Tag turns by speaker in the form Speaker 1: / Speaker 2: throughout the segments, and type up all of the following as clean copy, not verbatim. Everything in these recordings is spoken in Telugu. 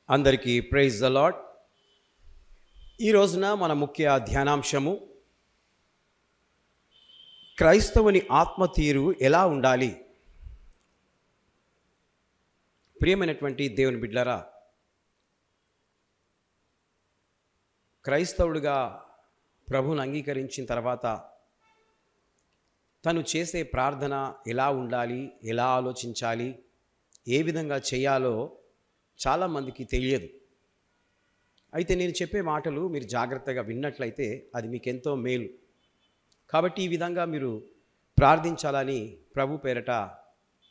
Speaker 1: అందరికీ ప్రైజ్ ద లార్డ్. ఈ రోజున మన ముఖ్య ధ్యానాంశము క్రైస్తవుని ఆత్మతీరు ఎలా ఉండాలి. ప్రియమైనటువంటి దేవుని బిడ్డలారా, క్రైస్తవుడిగా ప్రభువును అంగీకరించిన తర్వాత తను చేసే ప్రార్థన ఎలా ఉండాలి, ఎలా ఆలోచించాలి, ఏ విధంగా చేయాలో చాలామందికి తెలియదు. అయితే నేను చెప్పే మాటలు మీరు జాగ్రత్తగా విన్నట్లయితే అది మీకెంతో మేలు. కాబట్టి ఈ విధంగా మీరు ప్రార్థించాలని ప్రభు పేరట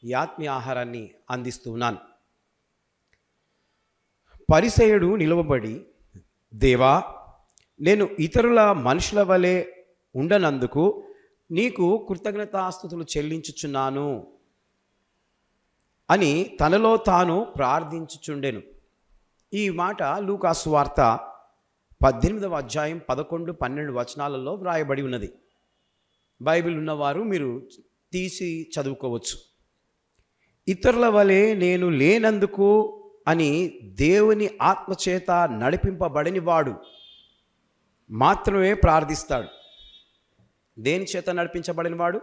Speaker 1: ఈ ఆత్మీయ ఆహారాన్ని అందిస్తున్నాను. పరిసయ్యుడు నిలవబడి, దేవా, నేను ఇతరుల మనుషుల వలె ఉండనందుకు నీకు కృతజ్ఞతాస్తుతులు చెల్లించుచున్నాను అని తనలో తాను ప్రార్థించుచుండెను. ఈ మాట లూకా సువార్త 18వ అధ్యాయం 11-12 వచనాలలో వ్రాయబడి ఉన్నది. బైబిల్ ఉన్నవారు మీరు తీసి చదువుకోవచ్చు. ఇతరుల వలె నేను లేనందుకు అని దేవుని ఆత్మచేత నడిపింపబడని వాడు మాత్రమే ప్రార్థిస్తాడు. దేని చేత నడిపించబడిన వాడు?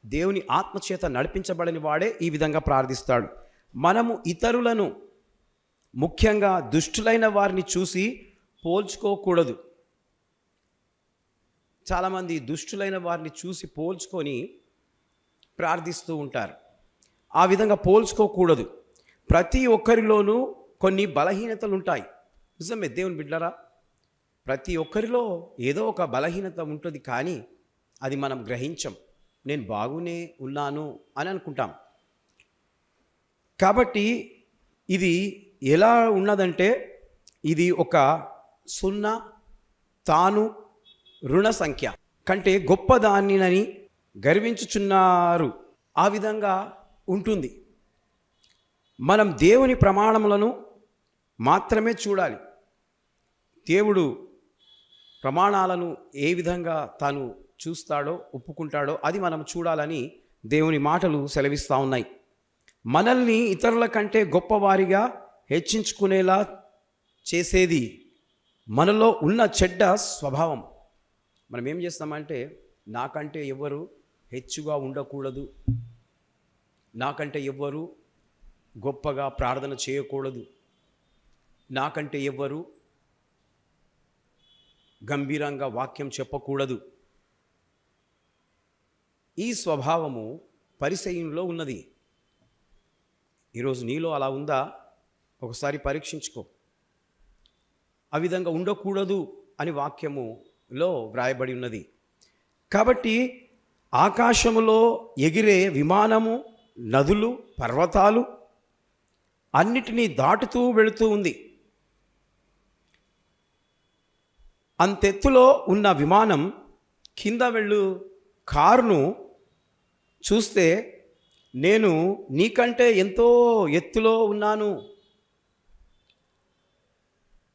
Speaker 1: దేవుని ఆత్మచేత నడిపించబడిన వాడే ఈ విధంగా ప్రార్థిస్తాడు. మనము ఇతరులను, ముఖ్యంగా దుష్టులైన వారిని చూసి పోల్చుకోకూడదు. చాలామంది దుష్టులైన వారిని చూసి పోల్చుకొని ప్రార్థిస్తూ ఉంటారు. ఆ విధంగా పోల్చుకోకూడదు. ప్రతి ఒక్కరిలోనూ కొన్ని బలహీనతలు ఉంటాయి. నిజమే దేవుని బిడ్డలారా, ప్రతి ఒక్కరిలో ఏదో ఒక బలహీనత ఉంటుంది, కానీ అది మనం గ్రహించం. నేను బాగునే ఉన్నాను అని అనుకుంటాం. కాబట్టి ఇది ఎలా ఉన్నదంటే, ఇది ఒక 0 తాను రుణ సంఖ్య కంటే గొప్పదానినని గర్వించుచున్నారు. ఆ విధంగా ఉంటుంది. మనం దేవుని ప్రమాణములను మాత్రమే చూడాలి. దేవుడు ప్రమాణాలను ఏ విధంగా తాను చూస్తాడో, ఒప్పుకుంటాడో అది మనం చూడాలని దేవుని మాటలు సెలవిస్తూ ఉన్నాయి. మనల్ని ఇతరుల కంటే గొప్పవారిగా హెచ్చించుకునేలా చేసేది మనలో ఉన్న చెడ్డ స్వభావం. మనం ఏం చేస్తామంటే, నాకంటే ఎవ్వరు హెచ్చుగా ఉండకూడదు, నాకంటే ఎవ్వరు గొప్పగా ప్రార్థన చేయకూడదు, నాకంటే ఎవ్వరు గంభీరంగా వాక్యం చెప్పకూడదు. ఈ స్వభావము పరిసయ్యునిలో ఉన్నది. ఈరోజు నీలో అలా ఉందా? ఒకసారి పరీక్షించుకో. ఆ విధంగా ఉండకూడదు అని వాక్యములో వ్రాయబడి ఉన్నది. కాబట్టి ఆకాశములో ఎగిరే విమానము, నదులు, పర్వతాలు అన్నిటినీ దాటుతూ వెళుతూ ఉంది. అంతెత్తులో ఉన్న విమానం కింద వెళ్ళు కారును చూస్తే, నేను నీకంటే ఎంతో ఎత్తులో ఉన్నాను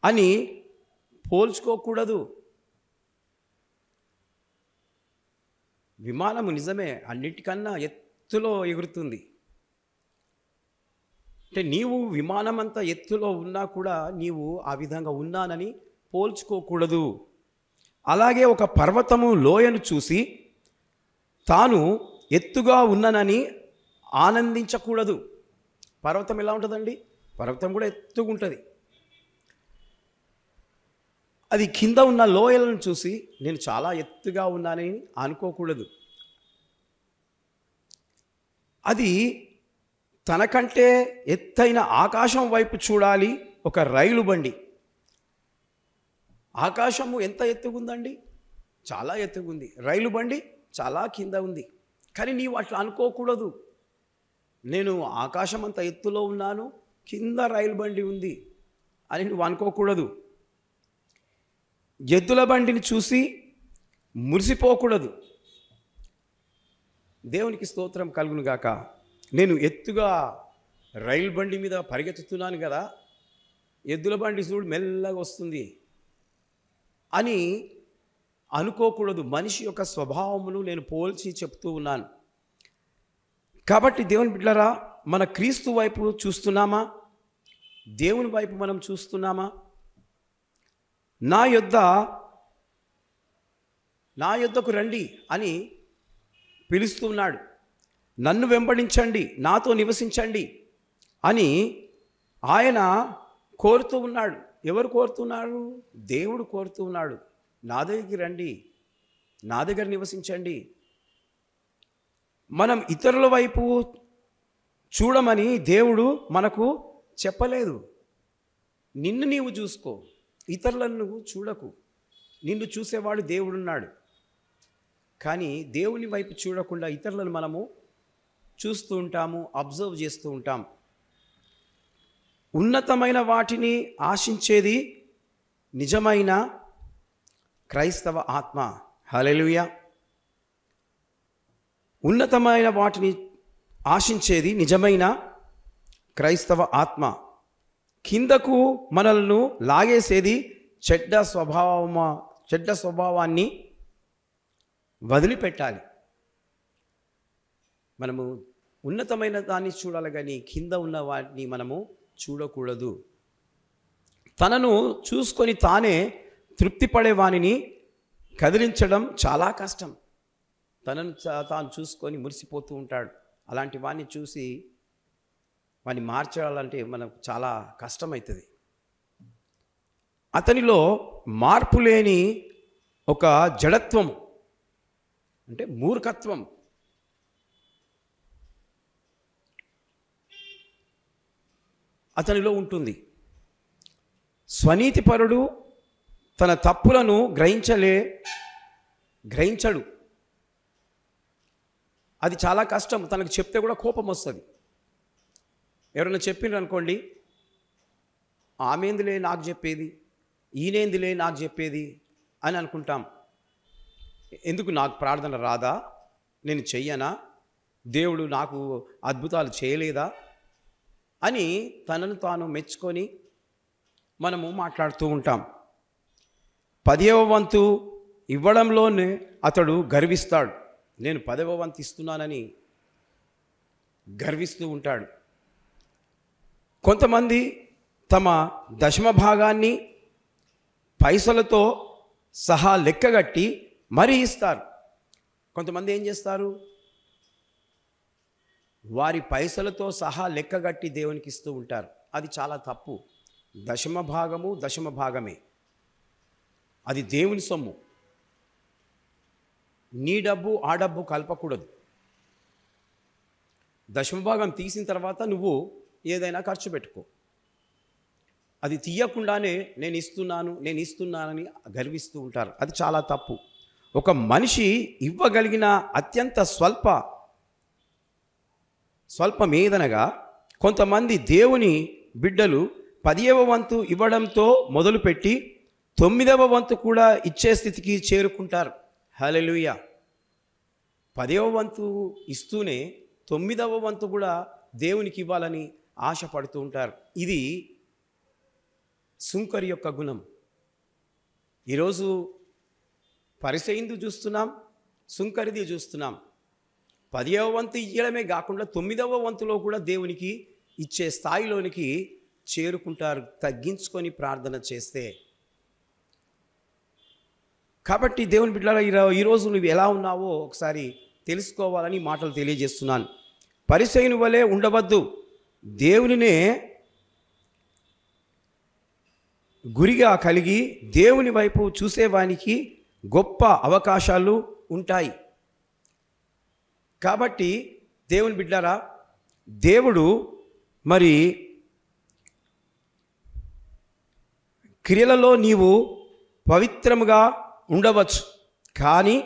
Speaker 1: అని పోల్చుకోకూడదు. విమానము నిజమే అన్నిటికన్నా ఎత్తులో ఎగురుతుంది. అంటే నీవు విమానమంతా ఎత్తులో ఉన్నా కూడా నీవు ఆ విధంగా ఉన్నానని పోల్చుకోకూడదు. అలాగే ఒక పర్వతము లోయను చూసి తాను ఎత్తుగా ఉన్నానని ఆనందించకూడదు. పర్వతం ఎలా ఉంటుందండి? పర్వతం కూడా ఎత్తుగా ఉంటుంది. అది కింద ఉన్న లోయలను చూసి నేను చాలా ఎత్తుగా ఉన్నానని అనుకోకూడదు. అది తనకంటే ఎత్తైన ఆకాశం వైపు చూడాలి. ఒక రైలు బండి ఆకాశము ఎంత ఎత్తుగుందండి? చాలా ఎత్తుగుంది. రైలు బండి చాలా కింద ఉంది. కానీ నీవు అట్లా అనుకోకూడదు. నేను ఆకాశం అంత ఎత్తులో ఉన్నాను, కింద రైలు బండి ఉంది అని నువ్వు అనుకోకూడదు. ఎద్దుల బండిని చూసి మురిసిపోకూడదు. దేవునికి స్తోత్రం కలుగును గాక. నేను ఎత్తుగా రైలు బండి మీద పరిగెత్తుతున్నాను కదా, ఎద్దుల బండి చూడు మెల్లగా వస్తుంది అని అనుకోకూడదు. మనిషి యొక్క స్వభావమును నేను పోల్చి చెప్తూ ఉన్నాను. కాబట్టి దేవుని బిడ్డలారా, మన క్రీస్తు వైపు చూస్తున్నామా? దేవుని వైపు మనం చూస్తున్నామా? నా యొద్దకు రండి అని పిలుస్తున్నాడు. నన్ను వెంబడించండి, నాతో నివసించండి అని ఆయన కోరుతూ ఉన్నాడు. ఎవరు కోరుతున్నారు? దేవుడు కోరుతూ ఉన్నాడు. నా దగ్గరికి రండి, నా దగ్గర నివసించండి. మనం ఇతరుల వైపు చూడమని దేవుడు మనకు చెప్పలేదు. నిన్ను నీవు చూసుకో, ఇతరులను నువ్వు చూడకు. నిన్ను చూసేవాడు దేవుడున్నాడు. కానీ దేవుని వైపు చూడకుండా ఇతరులను మనము చూస్తూ ఉంటాము, అబ్జర్వ్ చేస్తూ ఉంటాం. ఉన్నతమైన వాటిని ఆశించేది నిజమైన క్రైస్తవ ఆత్మ. హల్లెలూయా. ఉన్నతమైన వాటిని ఆశించేది నిజమైన క్రైస్తవ ఆత్మ. కిందకు మనల్ని లాగేసేది చెడ్డ స్వభావాన్ని వదిలిపెట్టాలి. మనము ఉన్నతమైన దాన్ని చూడాలి, కానీ కింద ఉన్న వాటిని మనము చూడకూడదు. తనను చూసుకొని తానే తృప్తి పడేవానిని కదిలించడం చాలా కష్టం. తనను తాను చూసుకొని మురిసిపోతూ ఉంటాడు. అలాంటి వాడిని చూసి వాడిని మార్చాలంటే మనకు చాలా కష్టమవుతుంది. అతనిలో మార్పు లేని ఒక జడత్వం, అంటే మూర్ఖత్వం, అతనిలో ఉంటుంది. స్వనీతిపరుడు తన తప్పులను గ్రహించడు. అది చాలా కష్టం. తనకు చెప్తే కూడా కోపం వస్తుంది. ఎవరైనా చెప్పిండ్రు అనుకోండి, ఆమెందులే నాకు చెప్పేది, ఈయనేందులే నాకు చెప్పేది అని అనుకుంటాం. ఎందుకు నాకు ప్రార్థన రాదా? నేను చెయ్యనా? దేవుడు నాకు అద్భుతాలు చేయలేదా అని తనను తాను మెచ్చుకొని మనము మాట్లాడుతూ ఉంటాం. 10వ వంతు ఇవ్వడంలోనే అతడు గర్విస్తాడు. నేను 10వ వంతు ఇస్తున్నానని గర్విస్తూ ఉంటాడు. కొంతమంది తమ దశమ భాగాన్ని పైసలతో సహా లెక్కగట్టి మరీ ఇస్తారు. కొంతమంది ఏం చేస్తారు? వారి పైసలతో సహా లెక్కగట్టి దేవునికి ఇస్తూ ఉంటారు. అది చాలా తప్పు. దశమ భాగమే. అది దేవుని సొమ్ము. నీ డబ్బు ఆ డబ్బు కలపకూడదు. దశమ భాగం తీసిన తర్వాత నువ్వు ఏదైనా ఖర్చు పెట్టుకో. అది తీయకుండానే నేను ఇస్తున్నానని గర్విస్తూ ఉంటారు. అది చాలా తప్పు. ఒక మనిషి ఇవ్వగలిగిన అత్యంత స్వల్పమేదనగా కొంతమంది దేవుని బిడ్డలు 10వ వంతు ఇవ్వడంతో మొదలుపెట్టి 9వ వంతు కూడా ఇచ్చే స్థితికి చేరుకుంటారు. హల్లెలూయా. 10వ వంతు ఇస్తూనే 9వ వంతు కూడా దేవునికి ఇవ్వాలని ఆశపడుతూ ఉంటారు. ఇది సుంకరి యొక్క గుణం. ఈరోజు పరిసయ్యుంది చూస్తున్నాం, సుంకరిది చూస్తున్నాం. 10వ వంతు ఇవ్వడమే కాకుండా 9వ వంతులో కూడా దేవునికి ఇచ్చే స్థాయిలోనికి చేరుకుంటారు, తగ్గించుకొని ప్రార్థన చేస్తే. కాబట్టి దేవుని బిడ్డలారా, ఈరోజు నువ్వు ఎలా ఉన్నావో ఒకసారి తెలుసుకోవాలని మాటలు తెలియజేస్తున్నాను. పరిసయ్యుని వలె ఉండవద్దు. దేవునినే గురిగా కలిగి దేవుని వైపు చూసేవానికి గొప్ప అవకాశాలు ఉంటాయి. కాబట్టి దేవుని బిడ్డలారా, దేవుడు మరి క్రియలలో నీవు పవిత్రముగా ఉండవచ్చు, కానీ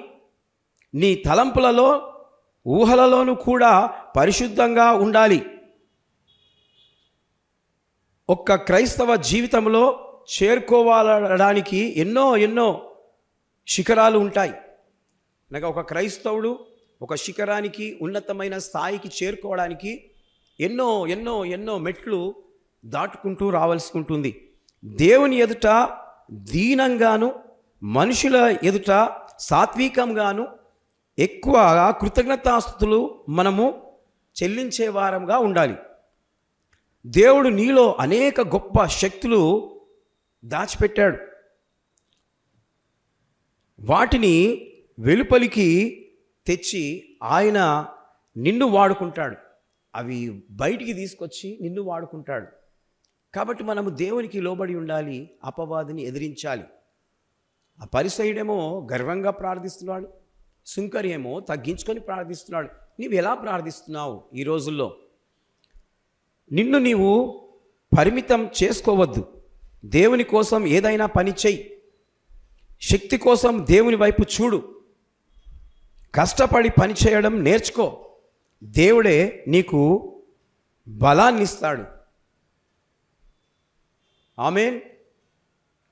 Speaker 1: నీ తలంపులలో ఊహలలోనూ కూడా పరిశుద్ధంగా ఉండాలి. ఒక్క క్రైస్తవ జీవితంలో చేరుకోవాలడానికి ఎన్నో శిఖరాలు ఉంటాయి. అనగా ఒక క్రైస్తవుడు ఒక శిఖరానికి, ఉన్నతమైన స్థాయికి చేరుకోవడానికి ఎన్నో మెట్లు దాటుకుంటూ రావాల్సి ఉంటుంది. దేవుని ఎదుట దీనంగాను, మనుషుల ఎదుట సాత్వికంగాను ఎక్కువగా కృతజ్ఞతాస్తుతులు మనము చెల్లించే వారంగా ఉండాలి. దేవుడు నీలో అనేక గొప్ప శక్తులు దాచిపెట్టాడు. వాటిని వెలుపలికి తెచ్చి ఆయన నిన్ను వాడుకుంటాడు. అవి బయటికి తీసుకొచ్చి నిన్ను వాడుకుంటాడు. కాబట్టి మనము దేవునికి లోబడి ఉండాలి, అపవాదిని ఎదిరించాలి. ఆ పరిసయుడేమో గర్వంగా ప్రార్థిస్తున్నాడు, సుంకరి ఏమో తగ్గించుకొని ప్రార్థిస్తున్నాడు. నీవు ఎలా ప్రార్థిస్తున్నావు ఈ రోజుల్లో? నిన్ను నీవు పరిమితం చేసుకోవద్దు. దేవుని కోసం ఏదైనా పని చెయ్యి. శక్తి కోసం దేవుని వైపు చూడు. కష్టపడి పని చేయడం నేర్చుకో. దేవుడే నీకు బలాన్ని ఇస్తాడు. ఆమేన్.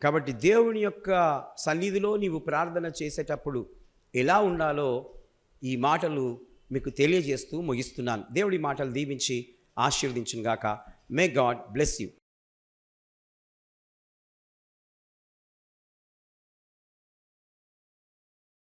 Speaker 1: కాబట్టి దేవుని యొక్క సన్నిధిలో నీవు ప్రార్థన చేసేటప్పుడు ఎలా ఉండాలో ఈ మాటలు మీకు తెలియజేస్తూ ముగిస్తున్నాను. దేవుడి మాటలు దీవించి ఆశీర్వదించును గాక. May God bless you.